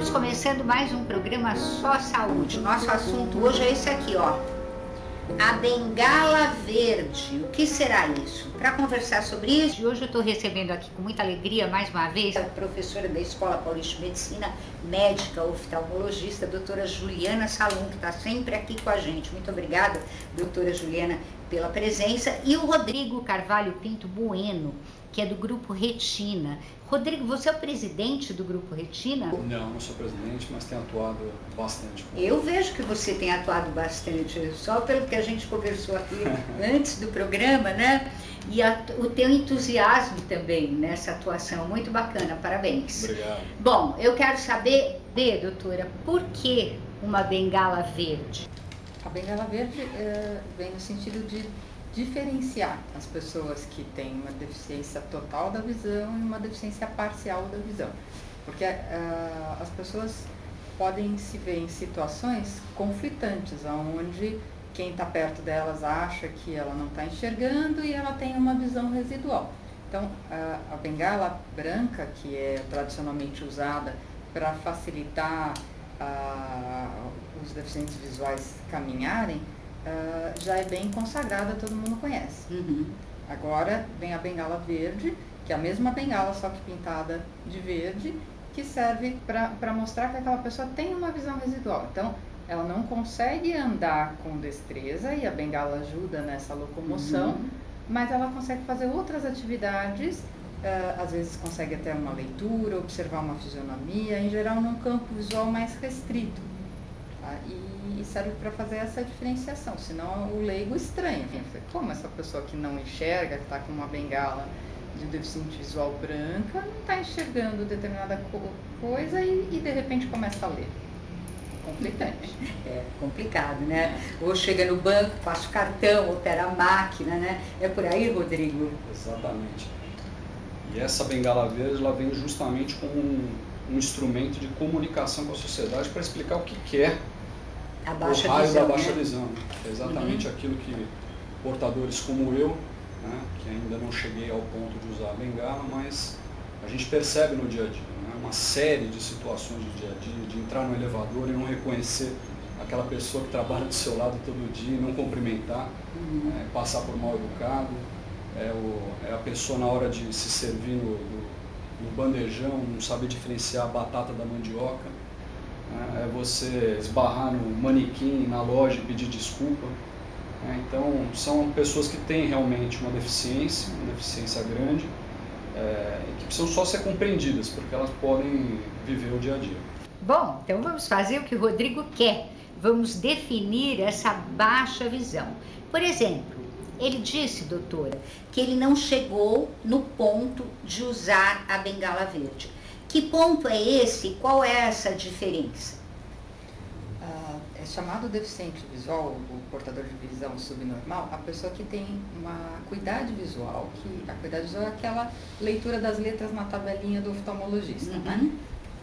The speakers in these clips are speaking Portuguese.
Estamos começando mais um programa Só Saúde. O nosso assunto hoje é esse aqui, ó. A bengala verde. O que será isso? Para conversar sobre isso, hoje eu estou recebendo aqui com muita alegria, mais uma vez, a professora da Escola Paulista de Medicina, médica, oftalmologista, doutora Juliana Salum, que está sempre aqui com a gente. Muito obrigada, doutora Juliana, pela presença. E o Rodrigo Carvalho Pinto Bueno, que é do Grupo Retina. Rodrigo, você é o presidente do Grupo Retina? Não sou presidente, mas tenho atuado bastante. Eu vejo que você tem atuado bastante, só pelo que a gente conversou aqui antes do programa, né? E o teu entusiasmo também nessa atuação, muito bacana, parabéns. Obrigado. Bom, eu quero saber, doutora, por que uma bengala verde? A bengala verde vem no sentido de diferenciar as pessoas que têm uma deficiência total da visão e uma deficiência parcial da visão. Porque as pessoas podem se ver em situações conflitantes, onde quem está perto delas acha que ela não está enxergando e ela tem uma visão residual. Então, a bengala branca, que é tradicionalmente usada para facilitar os deficientes visuais caminharem, já é bem consagrada, todo mundo conhece. Agora vem a bengala verde, que é a mesma bengala, só que pintada de verde, que serve para mostrar que aquela pessoa tem uma visão residual. Então, ela não consegue andar com destreza e a bengala ajuda nessa locomoção, mas ela consegue fazer outras atividades, às vezes consegue até uma leitura, observar uma fisionomia, em geral num campo visual mais restrito. Tá? E serve para fazer essa diferenciação, senão o leigo estranha. Como essa pessoa que não enxerga, que está com uma bengala de deficiente visual branca, não está enxergando determinada coisa e de repente começa a ler? Complicante. É complicado, né? Ou chega no banco, passa o cartão, opera a máquina, né? É por aí, Rodrigo? Exatamente. E essa bengala verde, ela vem justamente como um instrumento de comunicação com a sociedade para explicar o que é o raio da baixa visão. É exatamente aquilo que portadores como eu, né, que ainda não cheguei ao ponto de usar a bengala, mas a gente percebe no dia a dia, né, uma série de situações do dia a dia, de entrar no elevador e não reconhecer aquela pessoa que trabalha do seu lado todo dia e não cumprimentar, passar por mal educado, é a pessoa na hora de se servir no bandejão, não saber diferenciar a batata da mandioca, é você esbarrar no manequim na loja e pedir desculpa. Então, são pessoas que têm realmente uma deficiência grande, e que precisam só ser compreendidas, porque elas podem viver o dia a dia. Bom, então vamos fazer o que o Rodrigo quer. Vamos definir essa baixa visão. Por exemplo, ele disse, doutora, que ele não chegou no ponto de usar a bengala verde. Que ponto é esse? Qual é essa diferença? É chamado deficiente visual, o portador de visão subnormal, a pessoa que tem uma acuidade visual, que a acuidade visual é aquela leitura das letras na tabelinha do oftalmologista, né?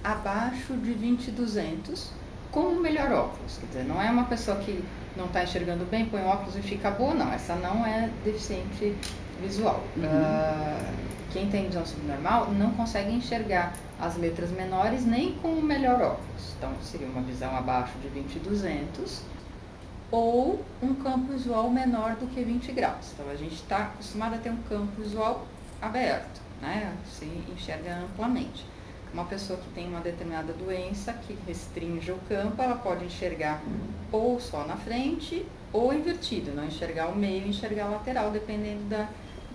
Abaixo de 20/200, com o melhor óculos. Quer dizer, não é uma pessoa que não está enxergando bem, põe óculos e fica boa, não. Essa não é deficiente visual. Quem tem visão subnormal não consegue enxergar as letras menores nem com o melhor óculos. Então, seria uma visão abaixo de 20/200 ou um campo visual menor do que 20 graus. Então, a gente está acostumado a ter um campo visual aberto, né? Se enxerga amplamente. Uma pessoa que tem uma determinada doença que restringe o campo, ela pode enxergar ou só na frente ou invertido, não enxergar o meio e enxergar a lateral, dependendo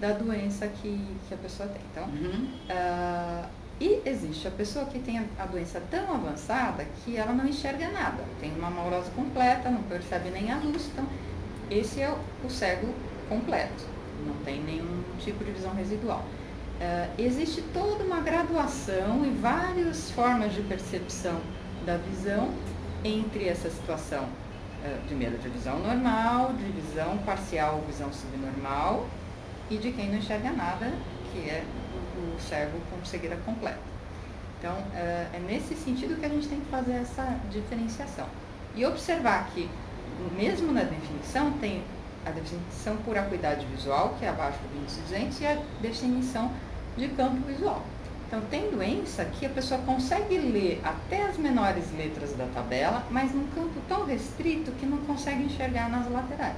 da doença que a pessoa tem. Então, e existe a pessoa que tem a doença tão avançada que ela não enxerga nada, tem uma maurose completa, não percebe nem a luz. Então, esse é o cego completo, não tem nenhum tipo de visão residual. Existe toda uma graduação e várias formas de percepção da visão entre essa situação, primeiro de visão normal, de visão parcial, visão subnormal, e de quem não enxerga nada, que é o cego com cegueira completa. Então, é nesse sentido que a gente tem que fazer essa diferenciação. E observar que, mesmo na definição, tem a definição por acuidade visual, que é abaixo do 20/200, e a definição de campo visual. Então, tem doença que a pessoa consegue ler até as menores letras da tabela, mas num campo tão restrito que não consegue enxergar nas laterais.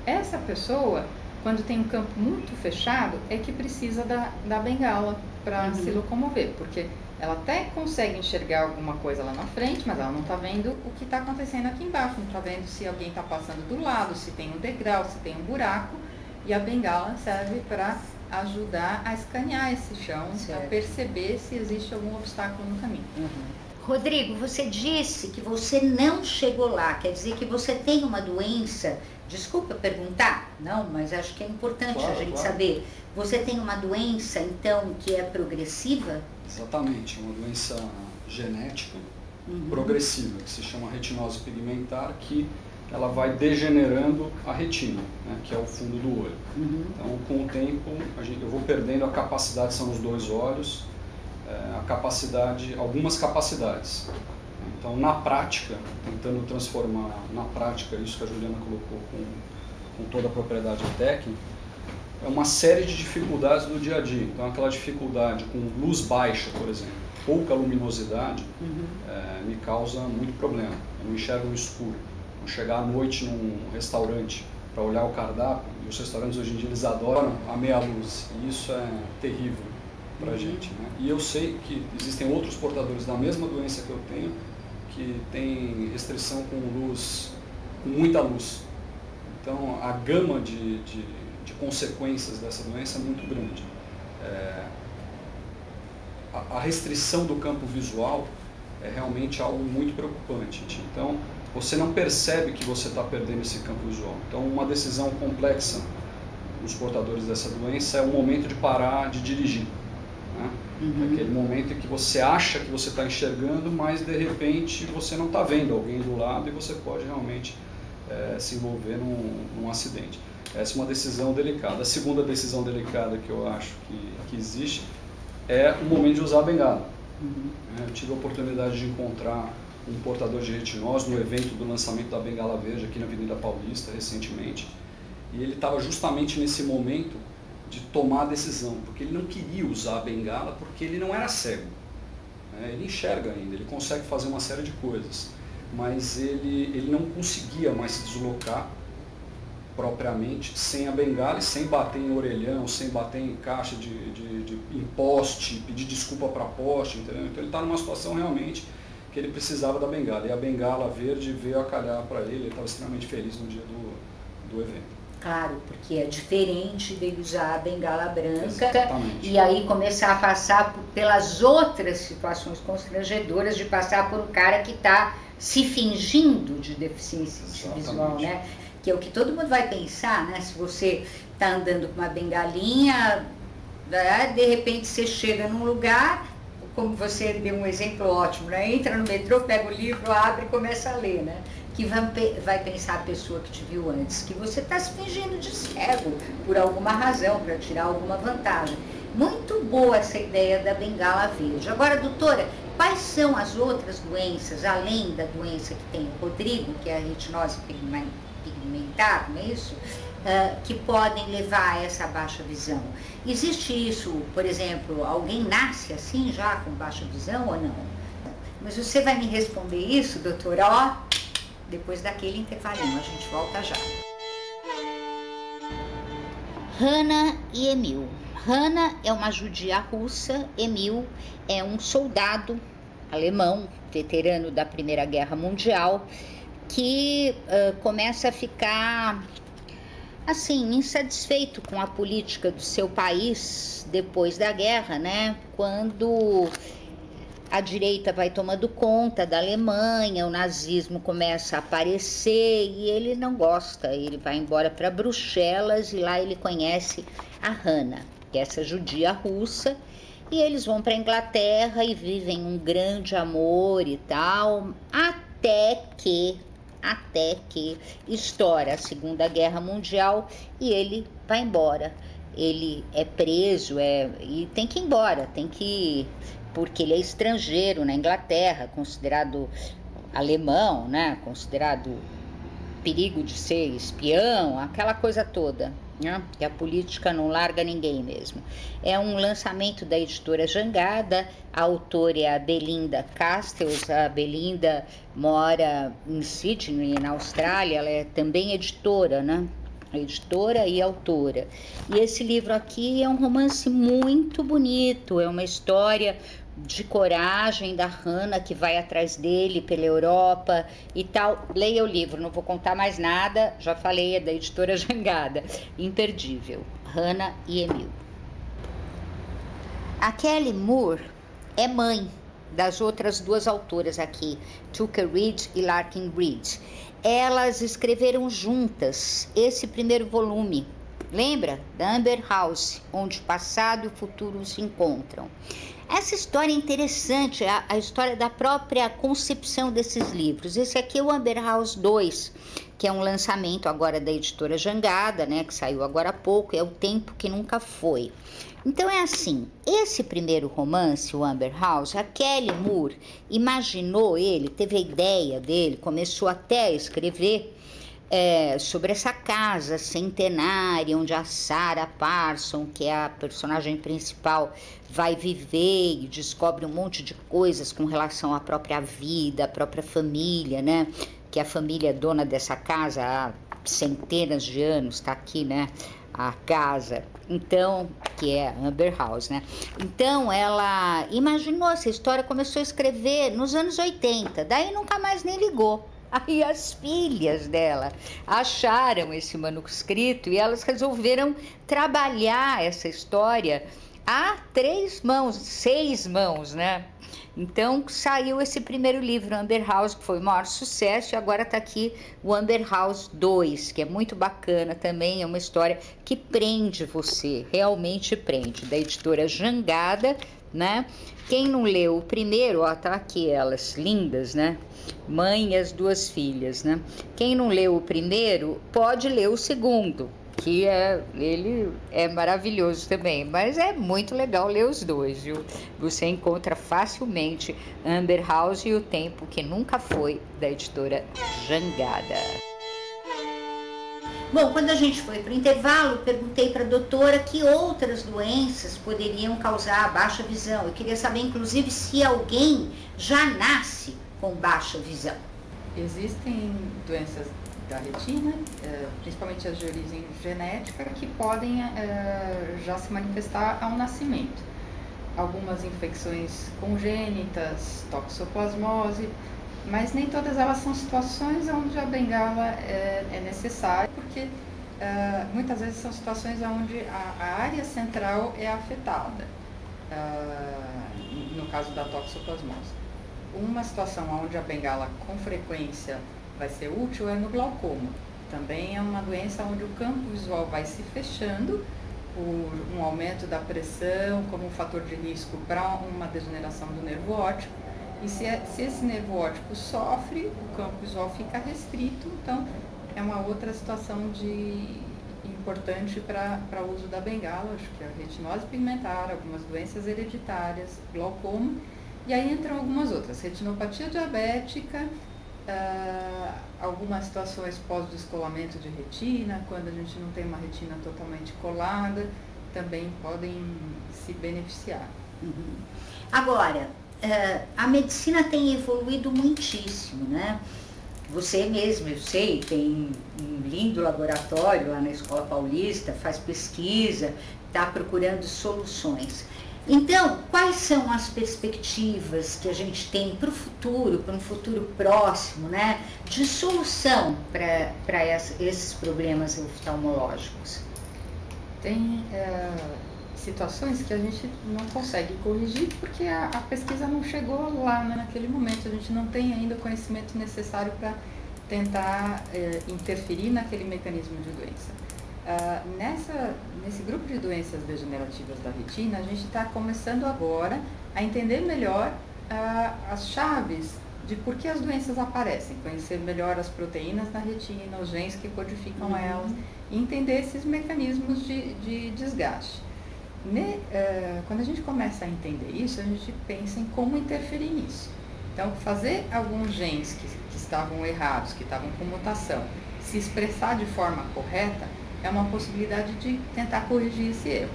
Essa pessoa, quando tem um campo muito fechado, é que precisa da bengala para se locomover, porque ela até consegue enxergar alguma coisa lá na frente, mas ela não está vendo o que está acontecendo aqui embaixo, não está vendo se alguém está passando do lado, se tem um degrau, se tem um buraco, e a bengala serve para ajudar a escanear esse chão, a perceber se existe algum obstáculo no caminho. Rodrigo, você disse que você não chegou lá, quer dizer que você tem uma doença, desculpa perguntar, não, mas acho que é importante a gente saber. Você tem uma doença, então, que é progressiva? Exatamente, uma doença genética progressiva, que se chama retinose pigmentar, que ela vai degenerando a retina, né, que é o fundo do olho. Então, com o tempo, eu vou perdendo a capacidade, são os dois olhos, algumas capacidades. Então, na prática, tentando transformar na prática isso que a Juliana colocou com toda a propriedade técnica, é uma série de dificuldades do dia a dia. Então, aquela dificuldade com luz baixa, por exemplo, pouca luminosidade, me causa muito problema. Eu não enxergo no escuro. Vou chegar à noite num restaurante para olhar o cardápio, e os restaurantes hoje em dia eles adoram a meia luz, e isso é terrível para a gente, né? E eu sei que existem outros portadores da mesma doença que eu tenho, que tem restrição com luz, com muita luz. Então a gama de consequências dessa doença é muito grande. A restrição do campo visual é realmente algo muito preocupante. Então, você não percebe que você está perdendo esse campo visual. Então, uma decisão complexa nos portadores dessa doença é o momento de parar de dirigir. Né? É aquele momento em que você acha que você está enxergando, mas de repente você não está vendo alguém do lado e você pode realmente se envolver num acidente. Essa é uma decisão delicada. A segunda decisão delicada que eu acho que existe é o momento de usar a bengala. Eu tive a oportunidade de encontrar um portador de retinose no evento do lançamento da Bengala Verde aqui na Avenida Paulista recentemente, e ele estava justamente nesse momento de tomar a decisão, porque ele não queria usar a bengala porque ele não era cego. Ele enxerga ainda, ele consegue fazer uma série de coisas, mas ele não conseguia mais se deslocar propriamente sem a bengala e sem bater em orelhão, sem bater em caixa em poste, pedir desculpa para poste, entendeu? Então ele está numa situação realmente que ele precisava da bengala, e a bengala verde veio a calhar para ele estava extremamente feliz no dia do evento. Claro, porque é diferente dele usar a bengala branca. Exatamente. E aí começar a passar pelas outras situações constrangedoras de passar por um cara que está se fingindo de deficiência visual, né? Que é o que todo mundo vai pensar, né? Se você está andando com uma bengalinha, né? De repente você chega num lugar, como você deu um exemplo ótimo, né? Entra no metrô, pega o livro, abre e começa a ler, né? Que vai pensar a pessoa que te viu antes, que você está se fingindo de cego por alguma razão, para tirar alguma vantagem. Muito boa essa ideia da bengala verde. Agora, doutora, quais são as outras doenças, além da doença que tem o Rodrigo, que é a retinose pigmentar, não é isso? Que podem levar a essa baixa visão. Existe isso, por exemplo, alguém nasce assim já com baixa visão ou não? Mas você vai me responder isso, doutora, ó, depois daquele intervalinho, a gente volta já. Hanna e Emil. Hanna é uma judia russa, Emil é um soldado alemão, veterano da Primeira Guerra Mundial, que começa a ficar assim, insatisfeito com a política do seu país depois da guerra, né? Quando a direita vai tomando conta da Alemanha, o nazismo começa a aparecer e ele não gosta. Ele vai embora para Bruxelas e lá ele conhece a Hanna, que é essa judia russa, e eles vão para a Inglaterra e vivem um grande amor e tal, até que estoura a Segunda Guerra Mundial e ele vai embora. Ele é preso e tem que ir embora, porque ele é estrangeiro na Inglaterra, considerado alemão, né? Considerado perigo de ser espião, aquela coisa toda. né? Que a política não larga ninguém mesmo. É um lançamento da editora Jangada, a autora é a Belinda Castells. A Belinda mora em Sydney, na Austrália, ela é também editora, né? Editora e autora. E esse livro aqui é um romance muito bonito, é uma história de coragem da Hannah, que vai atrás dele pela Europa e tal. Leia o livro, não vou contar mais nada, já falei, é da editora Jangada. Imperdível, Hannah e Emil. A Kelly Moore é mãe das outras duas autoras aqui, Tucker Reed e Larkin Reed. Elas escreveram juntas esse primeiro volume, lembra? Da Amber House, onde o passado e o futuro se encontram. Essa história é interessante, a história da própria concepção desses livros. Esse aqui é o Amber House 2, que é um lançamento agora da editora Jangada, né, que saiu agora há pouco, é O Tempo que Nunca Foi. Então é assim, esse primeiro romance, o Amber House, a Kelly Moore imaginou ele, teve a ideia dele, começou até a escrever sobre essa casa centenária onde a Sarah Parson, que é a personagem principal, vai viver e descobre um monte de coisas com relação à própria vida, à própria família, né? Que a família é dona dessa casa há centenas de anos, tá aqui, né? A casa, então, que é Amber House, né? Então, ela imaginou essa história, começou a escrever nos anos 80, daí nunca mais nem ligou. Aí as filhas dela acharam esse manuscrito e elas resolveram trabalhar essa história a 6 mãos, né? Então saiu esse primeiro livro, Amber House, que foi o maior sucesso, e agora está aqui o Amber House 2, que é muito bacana também, é uma história que prende você, realmente prende, da editora Jangada, né? Quem não leu o primeiro, ó, tá aqui elas, lindas, né? Mãe e as duas filhas, né? Quem não leu o primeiro, pode ler o segundo, que ele é maravilhoso também, mas é muito legal ler os dois, viu? Você encontra facilmente Amber House e O Tempo que Nunca Foi, da editora Jangada. Bom, quando a gente foi para o intervalo, perguntei para a doutora que outras doenças poderiam causar baixa visão. Eu queria saber, inclusive, se alguém já nasce com baixa visão. Existem doenças da retina, principalmente as de origem genética, que podem já se manifestar ao nascimento. Algumas infecções congênitas, toxoplasmose, mas nem todas elas são situações onde a bengala é necessária, porque muitas vezes são situações onde a área central é afetada, no caso da toxoplasmose. Uma situação onde a bengala com frequência vai ser útil é no glaucoma. Também é uma doença onde o campo visual vai se fechando por um aumento da pressão como um fator de risco para uma degeneração do nervo óptico. E se esse nervo óptico sofre, o campo visual fica restrito, então é uma outra situação importante para o uso da bengala, acho que é a retinose pigmentar, algumas doenças hereditárias, glaucoma, e aí entram algumas outras, retinopatia diabética, algumas situações pós-descolamento de retina, quando a gente não tem uma retina totalmente colada, também podem se beneficiar. Uhum. Agora, a medicina tem evoluído muitíssimo, né? Você mesmo, eu sei, tem um lindo laboratório lá na Escola Paulista, faz pesquisa, está procurando soluções. Então, quais são as perspectivas que a gente tem para o futuro, para um futuro próximo, né, de solução para esses problemas oftalmológicos? Tem situações que a gente não consegue corrigir porque a pesquisa não chegou lá, né, naquele momento. A gente não tem ainda o conhecimento necessário para tentar interferir naquele mecanismo de doença. Nesse grupo de doenças degenerativas da retina, a gente está começando agora a entender melhor as chaves de por que as doenças aparecem, conhecer melhor as proteínas na retina, os genes que codificam elas, e entender esses mecanismos de desgaste. Quando a gente começa a entender isso, a gente pensa em como interferir nisso. Então, fazer alguns genes que estavam errados, que estavam com mutação, se expressar de forma correta, é uma possibilidade de tentar corrigir esse erro.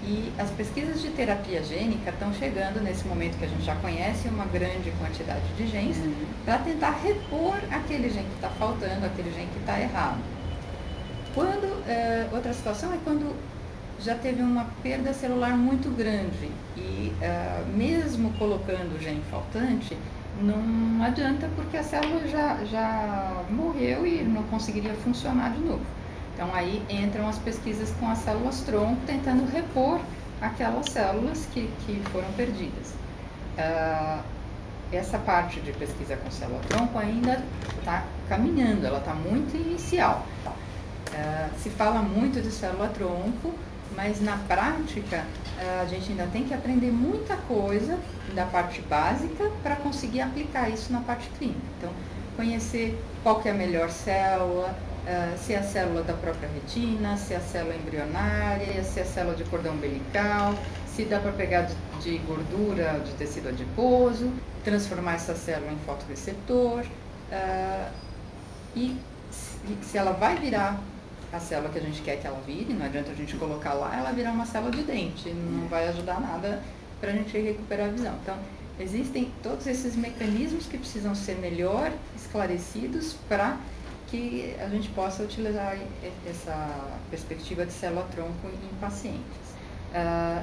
E as pesquisas de terapia gênica estão chegando nesse momento que a gente já conhece uma grande quantidade de genes para tentar repor aquele gene que está faltando, aquele gene que está errado. Outra situação é quando já teve uma perda celular muito grande e mesmo colocando o gene faltante, não adianta porque a célula já morreu e não conseguiria funcionar de novo. Então aí entram as pesquisas com as células tronco, tentando repor aquelas células que foram perdidas. Essa parte de pesquisa com célula tronco ainda está caminhando, ela está muito inicial. Se fala muito de célula tronco, mas na prática a gente ainda tem que aprender muita coisa da parte básica para conseguir aplicar isso na parte clínica. Então, conhecer qual que é a melhor célula, se é a célula da própria retina, se é a célula embrionária, se é a célula de cordão umbilical, se dá para pegar de gordura de tecido adiposo, transformar essa célula em fotorreceptor, e se ela vai virar a célula que a gente quer que ela vire, não adianta a gente colocar lá, ela virar uma célula de dente, não vai ajudar nada para a gente recuperar a visão. Então, existem todos esses mecanismos que precisam ser melhor esclarecidos para que a gente possa utilizar essa perspectiva de célula-tronco em pacientes.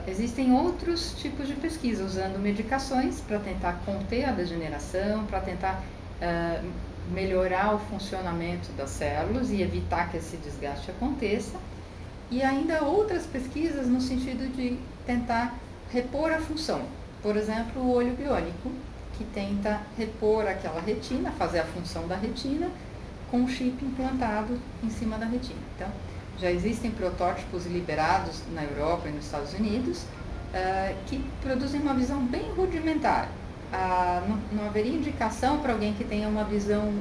Existem outros tipos de pesquisa, usando medicações para tentar conter a degeneração, para tentar melhorar o funcionamento das células e evitar que esse desgaste aconteça. E ainda outras pesquisas no sentido de tentar repor a função. Por exemplo, o olho biônico, que tenta repor aquela retina, fazer a função da retina, com um chip implantado em cima da retina. Então, já existem protótipos liberados na Europa e nos Estados Unidos que produzem uma visão bem rudimentar. Não haveria indicação para alguém que tenha uma visão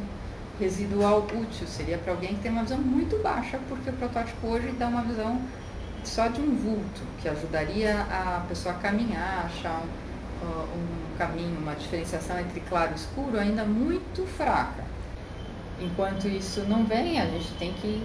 residual útil, seria para alguém que tem uma visão muito baixa, porque o protótipo hoje dá uma visão só de um vulto, que ajudaria a pessoa a caminhar, achar um caminho, uma diferenciação entre claro e escuro ainda muito fraca. Enquanto isso não vem, a gente tem que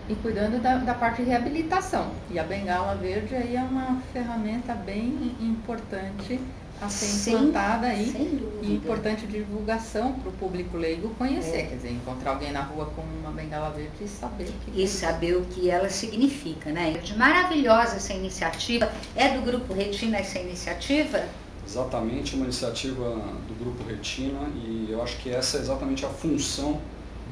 ir cuidando da parte de reabilitação. E a bengala verde aí é uma ferramenta bem importante a ser implantada aí, e importante divulgação para o público leigo conhecer, quer dizer, encontrar alguém na rua com uma bengala verde e saber o que saber o que ela significa, né? Maravilhosa essa iniciativa. É do Grupo Retina essa iniciativa? Exatamente, uma iniciativa do Grupo Retina, e eu acho que essa é exatamente a função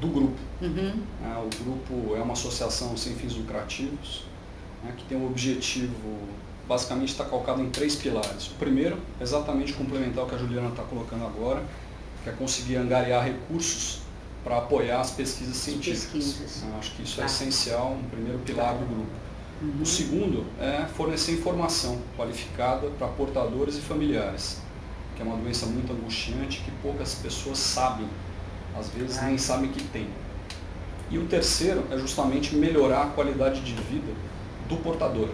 do grupo. O grupo é uma associação sem fins lucrativos, que tem o objetivo, basicamente está calcado em 3 pilares. O primeiro, exatamente complementar o que a Juliana está colocando agora, que é conseguir angariar recursos para apoiar as pesquisas científicas. Acho que isso é essencial, um primeiro pilar do grupo. O segundo é fornecer informação qualificada para portadores e familiares, que é uma doença muito angustiante que poucas pessoas sabem, às vezes nem sabem que tem. E o terceiro é justamente melhorar a qualidade de vida do portador,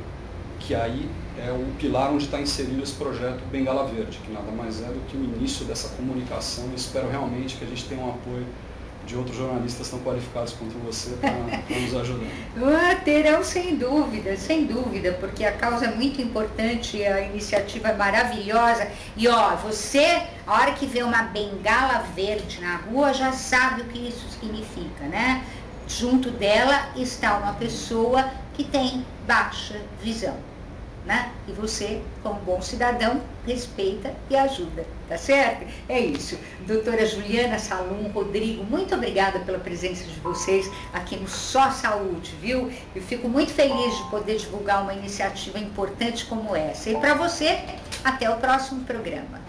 que aí é o pilar onde está inserido esse projeto Bengala Verde, que nada mais é do que o início dessa comunicação, e espero realmente que a gente tenha um apoio de outros jornalistas tão qualificados quanto você para nos ajudar. Terão, sem dúvida, porque a causa é muito importante, a iniciativa é maravilhosa. E você, a hora que vê uma bengala verde na rua, já sabe o que isso significa, né? Junto dela está uma pessoa que tem baixa visão, né? E você, como bom cidadão, respeita e ajuda, tá certo? É isso. Doutora Juliana, Salum, Rodrigo, muito obrigada pela presença de vocês aqui no Só Saúde, viu? Eu fico muito feliz de poder divulgar uma iniciativa importante como essa. E para você, até o próximo programa.